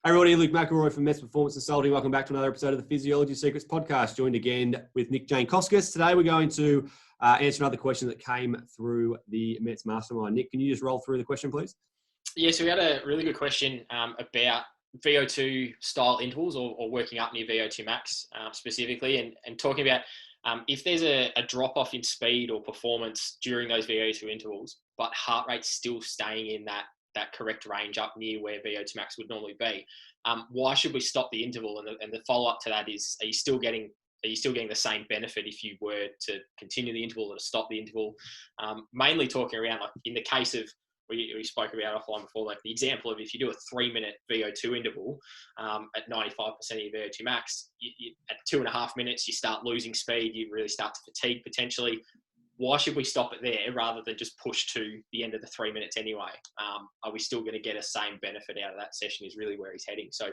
Hey everybody, Luke McElroy from Mets Performance Consulting. Welcome back to another episode of the Physiology Secrets podcast, joined again with Nick Jankowskis. Today we're going to answer another question that came through the Mets Mastermind. Nick, can you just roll through the question, please? Yeah, so we had a really good question about VO2 style intervals or working up near VO2 max specifically, and talking about if there's a drop-off in speed or performance during those VO2 intervals, but heart rate's still staying in that correct range up near where VO2 max would normally be. Why should we stop the interval? And the follow-up to that is, are you still getting the same benefit if you were to continue the interval or to stop the interval? Mainly talking around, like in the case of, we spoke about offline before, like the example of if you do a 3-minute VO2 interval at 95% of your VO2 max, at 2.5 minutes, you start losing speed, you really start to fatigue potentially. Why should we stop it there rather than just push to the end of the 3 minutes anyway? Are we still going to get a same benefit out of that session is really where he's heading. So do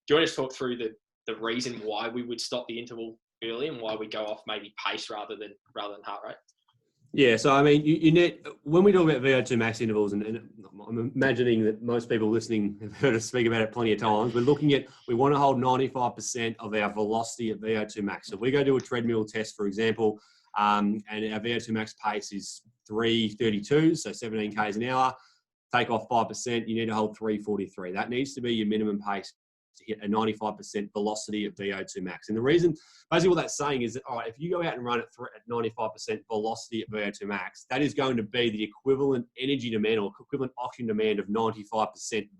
you want to talk through the reason why we would stop the interval early and why we go off maybe pace rather than heart rate? Yeah, so I mean, you need, when we talk about VO2 max intervals, and I'm imagining that most people listening have heard us speak about it plenty of times, we want to hold 95% of our velocity at VO2 max. So if we go do a treadmill test, for example, and our VO2 max pace is 3:32, so 17 k's an hour, take off 5%, you need to hold 3:43. That needs to be your minimum pace to hit a 95% velocity at VO2 max. And the reason, basically what that's saying is that, all right, if you go out and run at 95% velocity at VO2 max, that is going to be the equivalent energy demand or equivalent oxygen demand of 95%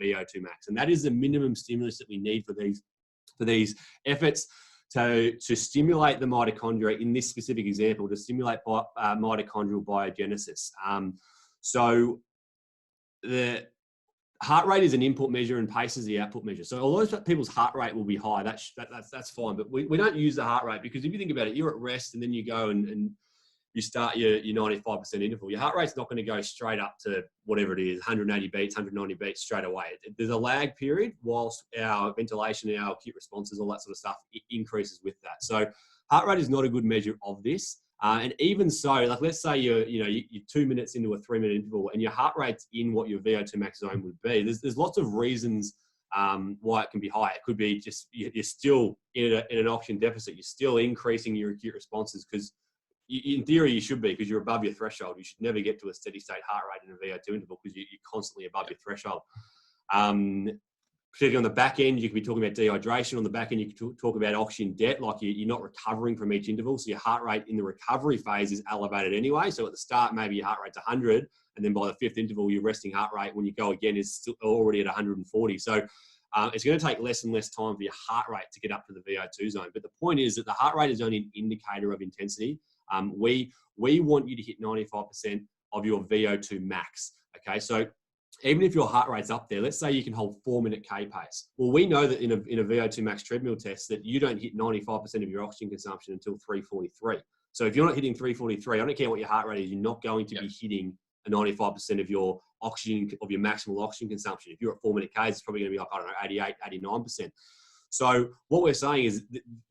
VO2 max. And that is the minimum stimulus that we need for these efforts to stimulate the mitochondria, in this specific example, to stimulate mitochondrial biogenesis. So the heart rate is an input measure and pace is the output measure. So although people's heart rate will be high, that's fine. But we don't use the heart rate because if you think about it, you're at rest and then you go and you start your 95% interval. Your heart rate's not going to go straight up to whatever it is, 180 beats, 190 beats straight away. There's a lag period whilst our ventilation, our acute responses, all that sort of stuff, it increases with that. So heart rate is not a good measure of this. And even so, like let's say you're 2 minutes into a 3-minute interval and your heart rate's in what your VO2 max zone would be. There's lots of reasons why it can be high. It could be just you're still in an oxygen deficit. You're still increasing your acute responses because in theory you should be, because you're above your threshold. You should never get to a steady state heart rate in a VO2 interval because you're constantly above your threshold. Particularly on the back end, you could be talking about dehydration. On the back end, you could talk about oxygen debt, like you're not recovering from each interval. So your heart rate in the recovery phase is elevated anyway. So at the start, maybe your heart rate's 100. And then by the 5th interval, your resting heart rate, when you go again, is still already at 140. So it's going to take less and less time for your heart rate to get up to the VO2 zone. But the point is that the heart rate is only an indicator of intensity. We want you to hit 95% of your VO2 max. Okay, so even if your heart rate's up there, let's say you can hold 4-minute K pace. Well, we know that in a VO2 max treadmill test that you don't hit 95% of your oxygen consumption until 3:43. So if you're not hitting 3:43, I don't care what your heart rate is, you're not going to be hitting a 95% of your oxygen, of your maximal oxygen consumption. If you're at 4-minute Ks, it's probably going to be like, I don't know, 88, 89%. So what we're saying is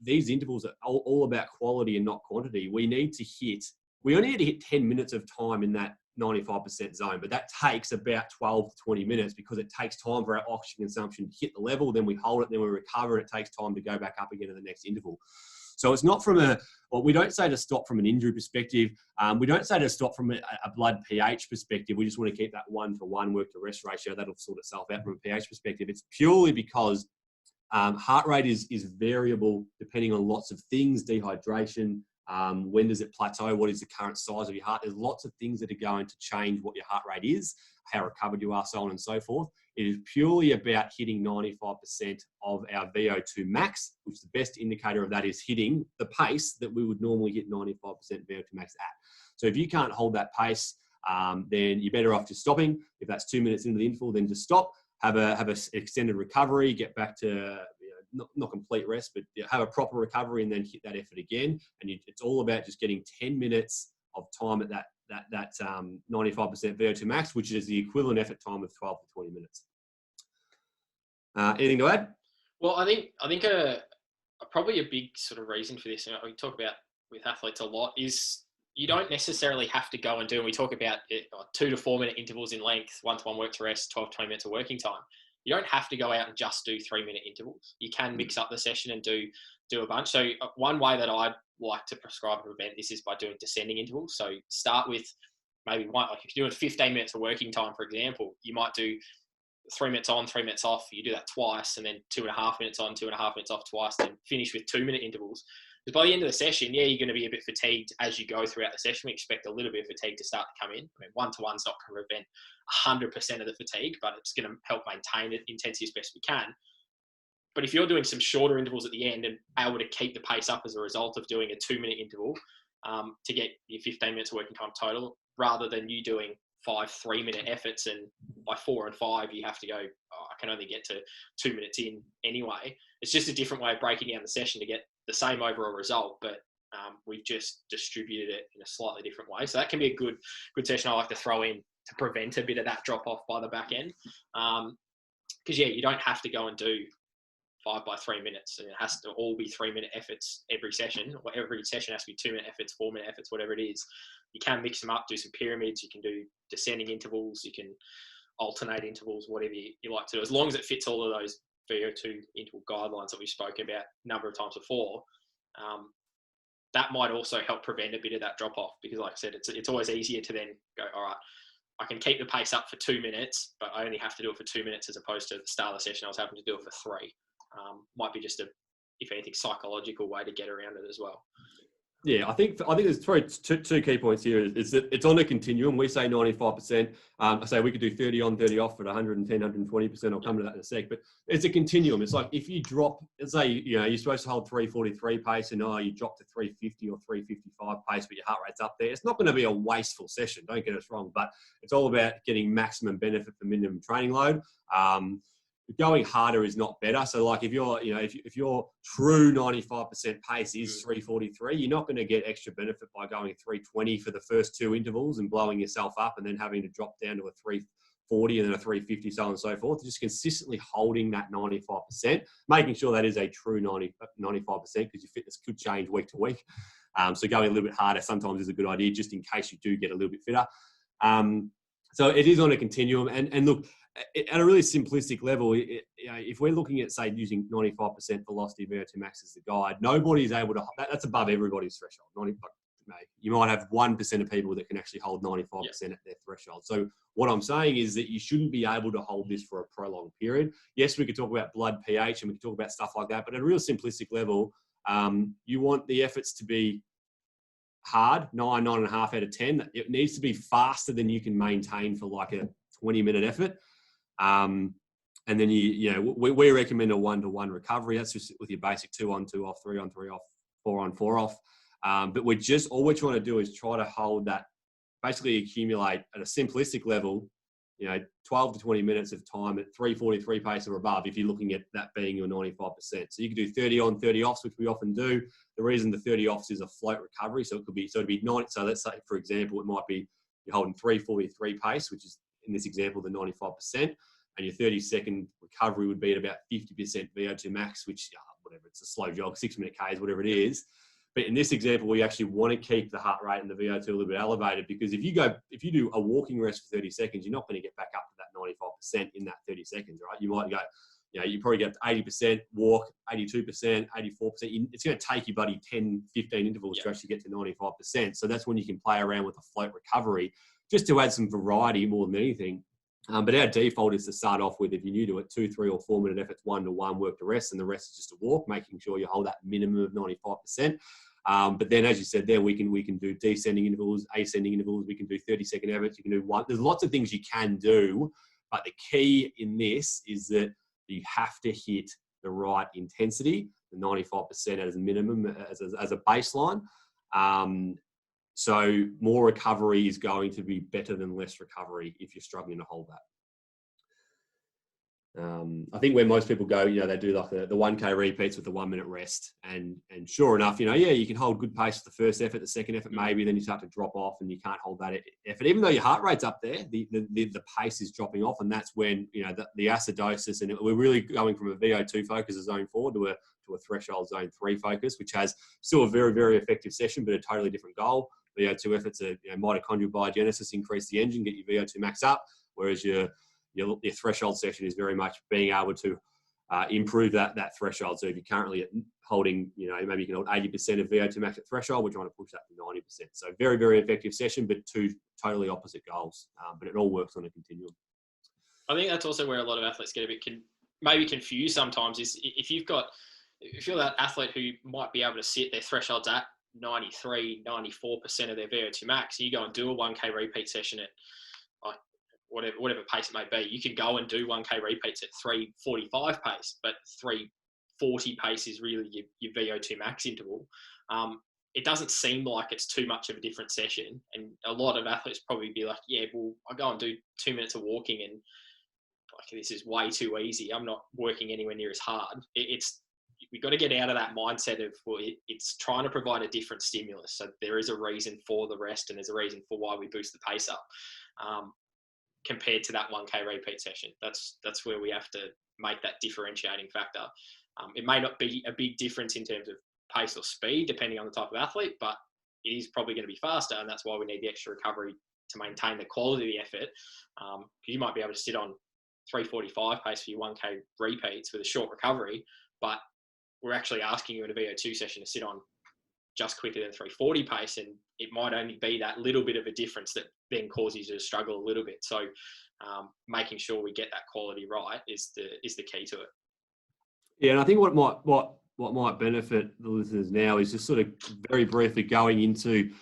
these intervals are all about quality and not quantity. We only need to hit 10 minutes of time in that 95% zone, but that takes about 12 to 20 minutes because it takes time for our oxygen consumption to hit the level, then we hold it, then we recover, and it takes time to go back up again in the next interval. So it's not we don't say to stop from an injury perspective. We don't say to stop from a blood pH perspective. We just want to keep that 1-to-1 work to rest ratio. That'll sort itself out from a pH perspective. It's purely because heart rate is variable depending on lots of things, dehydration, when does it plateau, what is the current size of your heart. There's lots of things that are going to change what your heart rate is, how recovered you are, so on and so forth. It is purely about hitting 95% of our VO2 max, which the best indicator of that is hitting the pace that we would normally hit 95% VO2 max at. So if you can't hold that pace, then you're better off just stopping. If that's 2 minutes into the interval, then just stop. Have an extended recovery, get back to not complete rest, but have a proper recovery and then hit that effort again. And it's all about just getting 10 minutes of time at that 95% VO2 max, which is the equivalent effort time of 12 to 20 minutes. Anything to add? Well, I think probably a big sort of reason for this, and we talk about with athletes a lot, is you don't necessarily have to go and do, and we talk about 2 to 4 minute intervals in length, 1-to-1 work to rest, 12 to 20 minutes of working time. you don't have to go out and just do 3-minute intervals. You can mix up the session and do a bunch. So one way that I'd like to prescribe and prevent this is by doing descending intervals. So start with maybe one, like if you're doing 15 minutes of working time, for example, you might do 3 minutes on, 3 minutes off. You do that twice, and then 2.5 minutes on, 2.5 minutes off twice, then finish with 2-minute intervals. Because by the end of the session, yeah, you're going to be a bit fatigued as you go throughout the session. We expect a little bit of fatigue to start to come in. I mean, one-to-one's not going to prevent 100% of the fatigue, but it's going to help maintain the intensity as best we can. But if you're doing some shorter intervals at the end and able to keep the pace up as a result of doing a 2-minute interval to get your 15 minutes of working time total, rather than you doing 5 3-minute efforts and by 4 and 5 you have to go, I can only get to 2 minutes in anyway. It's just a different way of breaking down the session to get the same overall result, but we've just distributed it in a slightly different way. So that can be a good session I like to throw in to prevent a bit of that drop off by the back end. Because yeah, you don't have to go and do 5 by 3 minutes, and it has to all be 3-minute efforts every session, or every session has to be 2-minute efforts, 4-minute efforts, whatever it is. You can mix them up, do some pyramids, you can do descending intervals, you can alternate intervals, whatever you like to do, as long as it fits all of those VO2 interval guidelines that we've spoken about a number of times before. That might also help prevent a bit of that drop off, because like I said, it's always easier to then go, all right, I can keep the pace up for 2 minutes, but I only have to do it for 2 minutes, as opposed to the start of the session I was having to do it for 3. Might be just if anything, psychological way to get around it as well. Yeah, I think there's two key points here. Is that it's on a continuum. We say 95%. I say we could do 30 on, 30 off at 110, 120%. I'll come to that in a sec. But it's a continuum. It's like if you drop, let's say, you're supposed to hold 343 pace and you drop to 350 or 355 pace, but your heart rate's up there. It's not going to be a wasteful session. Don't get us wrong. But it's all about getting maximum benefit for minimum training load. Going harder is not better. So like if you're, if your true 95% pace is 343, you're not going to get extra benefit by going 320 for the first 2 intervals and blowing yourself up and then having to drop down to a 340 and then a 350, so on and so forth. Just consistently holding that 95%, making sure that is a true 95%, because your fitness could change week to week. So going a little bit harder sometimes is a good idea, just in case you do get a little bit fitter. So it is on a continuum. And look, at a really simplistic level, if we're looking at, say, using 95% velocity VO2 max as the guide, nobody's able to, that's above everybody's threshold. You might have 1% of people that can actually hold 95% at their threshold. So what I'm saying is that you shouldn't be able to hold this for a prolonged period. Yes, we could talk about blood pH and we could talk about stuff like that, but at a real simplistic level, you want the efforts to be hard, 9.5 out of 10. It needs to be faster than you can maintain for like a 20-minute effort. And then we recommend a 1-to-1 recovery. That's just with your basic 2 on, 2 off, 3 on, 3 off, 4 on, 4 off. But all we're trying to do is try to hold that, basically accumulate at a simplistic level, 12 to 20 minutes of time at 343 pace or above, if you're looking at that being your 95%. So you can do 30 on, 30 offs, which we often do. The reason the 30 offs is a float recovery. So it'd be 90. So let's say, for example, it might be you're holding 343 pace, which is in this example, the 95%, and your 30-second recovery would be at about 50% VO2 max, which, whatever, it's a slow jog, 6-minute Ks, whatever it is. But in this example, we actually want to keep the heart rate and the VO2 a little bit elevated, because if you do a walking rest for 30 seconds, you're not going to get back up to that 95% in that 30 seconds, right? You might go, you probably get up to 80%, walk 82%, 84%. It's going to take you, buddy, 10, 15 intervals to actually get to 95%. So that's when you can play around with a float recovery, just to add some variety more than anything. But our default is to start off with, if you're new to it, 2, 3 or 4 minute efforts, 1-to-1, work the rest, and the rest is just a walk, making sure you hold that minimum of 95%. But then, as you said there, we can do descending intervals, ascending intervals, we can do 30-second efforts, you can do one. There's lots of things you can do, but the key in this is that you have to hit the right intensity, the 95% as a minimum, as a baseline. So more recovery is going to be better than less recovery if you're struggling to hold that. I think where most people go, they do like the 1K repeats with the 1 minute rest. And sure enough, you can hold good pace for the first effort, the second effort maybe, then you start to drop off and you can't hold that effort. Even though your heart rate's up there, the pace is dropping off. And that's when, the acidosis, and we're really going from a VO2 focus of zone 4 to a threshold zone 3 focus, which has still a very, very effective session, but a totally different goal. VO2 efforts are, mitochondrial biogenesis, increase the engine, get your VO2 max up, whereas your your threshold session is very much being able to improve that threshold. So if you're currently holding, maybe you can hold 80% of VO2 max at threshold, we're trying to push that to 90%. So very, very effective session, but two totally opposite goals. But it all works on a continuum. I think that's also where a lot of athletes get a bit maybe confused sometimes, is if you're that athlete who might be able to sit their thresholds at 93, 94% of their VO2 max, and you go and do a 1K repeat session at whatever pace it may be, you can go and do 1K repeats at 3:45 pace, but 3:40 pace is really your VO2 max interval. It doesn't seem like it's too much of a different session. And a lot of athletes probably be like, yeah, well, I go and do 2 minutes of walking and like, this is way too easy. I'm not working anywhere near as hard. We've got to get out of that mindset of, well, it's trying to provide a different stimulus. So there is a reason for the rest, and there's a reason for why we boost the pace up. Compared to that 1K repeat session, that's where we have to make that differentiating factor. It may not be a big difference in terms of pace or speed, depending on the type of athlete, but it is probably going to be faster, and that's why we need the extra recovery to maintain the quality of the effort. Because you might be able to sit on 3:45 pace for your 1K repeats with a short recovery, but we're actually asking you in a VO2 session to sit on just quicker than 3:40 pace, and it might only be that little bit of a difference that then causes you to struggle a little bit. So making sure we get that quality right is the key to it. Yeah, and I think what might benefit the listeners now is just sort of very briefly going into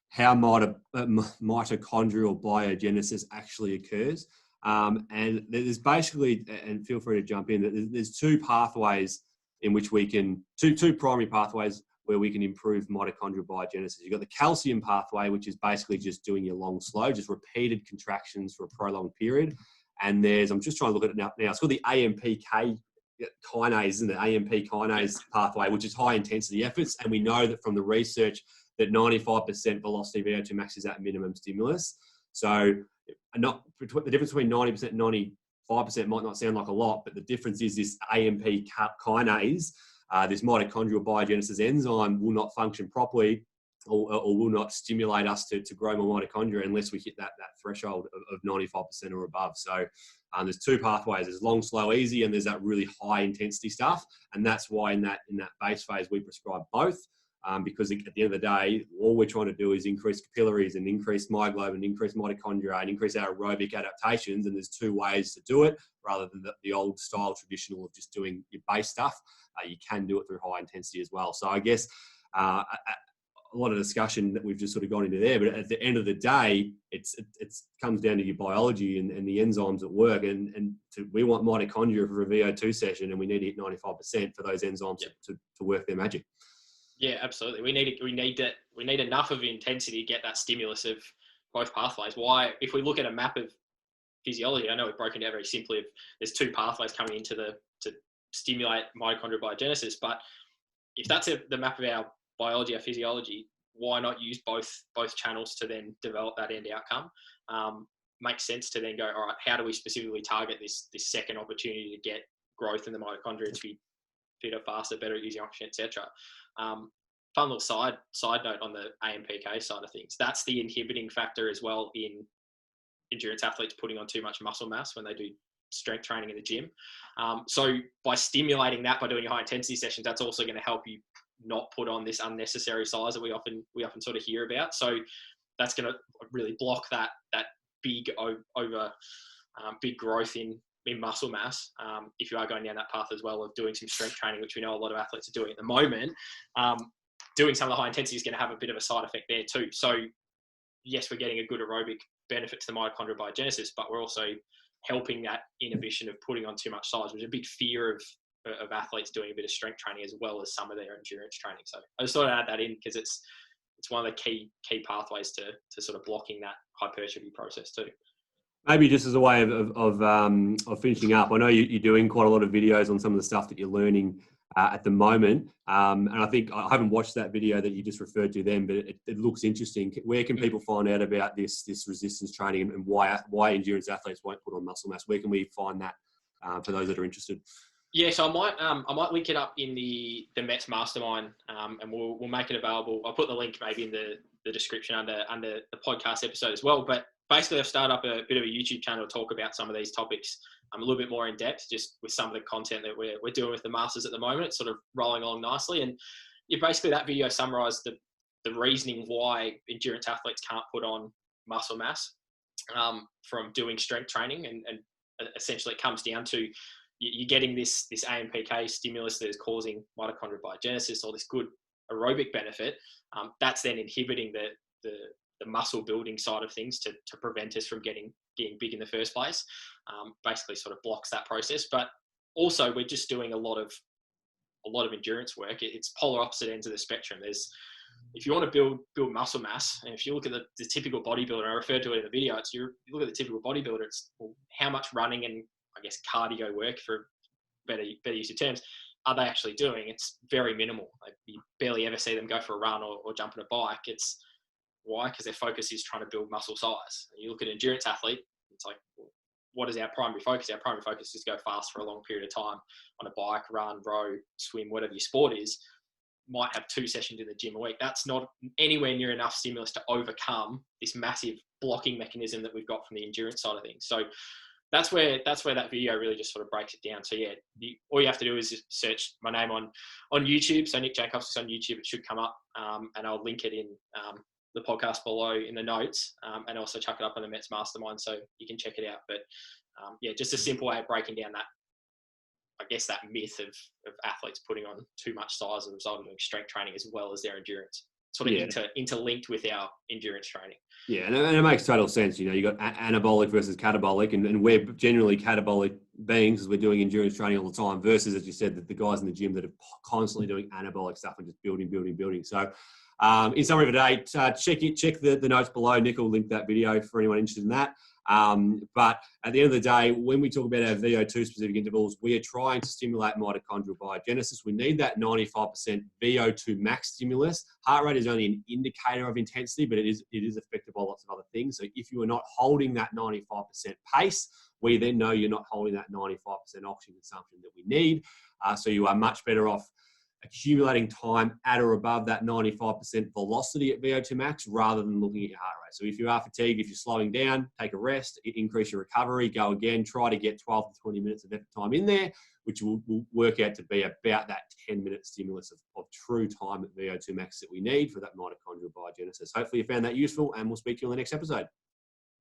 how mitochondrial biogenesis actually occurs. And there's basically, and feel free to jump in, there's two pathways in which we can, two primary pathways where we can improve mitochondrial biogenesis. You've got the calcium pathway, which is basically just doing your long, slow, just repeated contractions for a prolonged period. And I'm just trying to look at it now. It's called the AMPK kinase, isn't it? AMP kinase pathway, which is high intensity efforts. And we know that from the research that 95% velocity VO2 max is that minimum stimulus. So the difference between 90% and 95% might not sound like a lot, but the difference is this AMP kinase, this mitochondrial biogenesis enzyme, will not function properly or will not stimulate us to grow more mitochondria unless we hit that threshold of 95% or above. So there's two pathways. There's long, slow, easy, and there's that really high intensity stuff. And that's why in that base phase, we prescribe both. Because at the end of the day, all we're trying to do is increase capillaries and increase myoglobin, increase mitochondria, and increase our aerobic adaptations. And there's two ways to do it rather than the old style traditional of just doing your base stuff. You can do it through high intensity as well. So I guess a lot of discussion that we've just sort of gone into there, but at the end of the day, it comes down to your biology and the enzymes at work. And we want mitochondria for a VO2 session, and we need to hit 95% for those enzymes to work their magic. Yeah, absolutely. We need enough of intensity to get that stimulus of both pathways. Why, if we look at a map of physiology, I know we've broken down very simply. There's two pathways coming into to stimulate mitochondrial biogenesis, but if that's the map of our biology, our physiology, why not use both channels to then develop that end outcome? Makes sense to then go, all right, how do we specifically target this second opportunity to get growth in the mitochondria to be fitter, faster, better at using oxygen, etc. Fun little side note on the AMPK side of things. That's the inhibiting factor as well in endurance athletes putting on too much muscle mass when they do strength training in the gym. So by stimulating that, by doing your high intensity sessions, that's also going to help you not put on this unnecessary size that we often sort of hear about. So that's going to really block that big big growth in muscle mass, if you are going down that path as well of doing some strength training, which we know a lot of athletes are doing at the moment. Doing some of the high intensity is going to have a bit of a side effect there too. So yes, we're getting a good aerobic benefit to the mitochondrial biogenesis, but we're also helping that inhibition of putting on too much size, which is a big fear of athletes doing a bit of strength training as well as some of their endurance training. So I just thought I'd add that in because it's one of the key pathways to sort of blocking that hypertrophy process too. Maybe just as a way of finishing up, I know you're doing quite a lot of videos on some of the stuff that you're learning at the moment. And I think I haven't watched that video that you just referred to then, but it looks interesting. Where can people find out about this resistance training and why endurance athletes won't put on muscle mass? Where can we find that for those that are interested? Yeah, so I might link it up in the Mets Mastermind, and we'll make it available. I'll put the link maybe in the description under the podcast episode as well. But basically I've started up a bit of a YouTube channel to talk about some of these topics a little bit more in depth, just with some of the content that we're doing with the masters at the moment. It's sort of rolling along nicely. And basically that video summarized the reasoning why endurance athletes can't put on muscle mass from doing strength training. And essentially it comes down to you're getting this AMPK stimulus that is causing mitochondrial biogenesis, all this good aerobic benefit. That's then inhibiting the muscle building side of things to prevent us from getting big in the first place. Basically sort of blocks that process. But also we're just doing a lot of endurance work. It's polar opposite ends of the spectrum. If you want to build muscle mass, and if you look at the typical bodybuilder, I referred to it in the video, you look at the typical bodybuilder, it's how much running and I guess cardio work, for better use of terms, are they actually doing? It's very minimal. You barely ever see them go for a run or jump on a bike. It's why? Because their focus is trying to build muscle size. And you look at an endurance athlete, it's like, what is our primary focus? Our primary focus is to go fast for a long period of time on a bike, run, row, swim, whatever your sport is. Might have 2 sessions in the gym a week. That's not anywhere near enough stimulus to overcome this massive blocking mechanism that we've got from the endurance side of things. So that's where that video really just sort of breaks it down. So yeah, all you have to do is just search my name on YouTube. So Nick Jacobs is on YouTube. It should come up, and I'll link it in the podcast below in the notes, and also chuck it up on the Mets Mastermind so you can check it out. But yeah, just a simple way of breaking down that, I guess, that myth of athletes putting on too much size as a result of doing strength training as well as their endurance. Sort of interlinked with our endurance training. Yeah, and it makes total sense. You got anabolic versus catabolic, and we're generally catabolic beings as we're doing endurance training all the time, versus, as you said, the guys in the gym that are constantly doing anabolic stuff and just building. So in summary of the day, check the notes below. Nick will link that video for anyone interested in that. But at the end of the day, when we talk about our VO2 specific intervals, we are trying to stimulate mitochondrial biogenesis. We need that 95% VO2 max stimulus. Heart rate is only an indicator of intensity, but it is affected by lots of other things. So if you are not holding that 95% pace, we then know you're not holding that 95% oxygen consumption that we need. So you are much better off accumulating time at or above that 95% velocity at VO2 max rather than looking at your heart rate. So if you are fatigued, if you're slowing down, take a rest, increase your recovery, go again, try to get 12 to 20 minutes of effort time in there, which will work out to be about that 10-minute stimulus of true time at VO2 max that we need for that mitochondrial biogenesis. Hopefully you found that useful, and we'll speak to you on the next episode.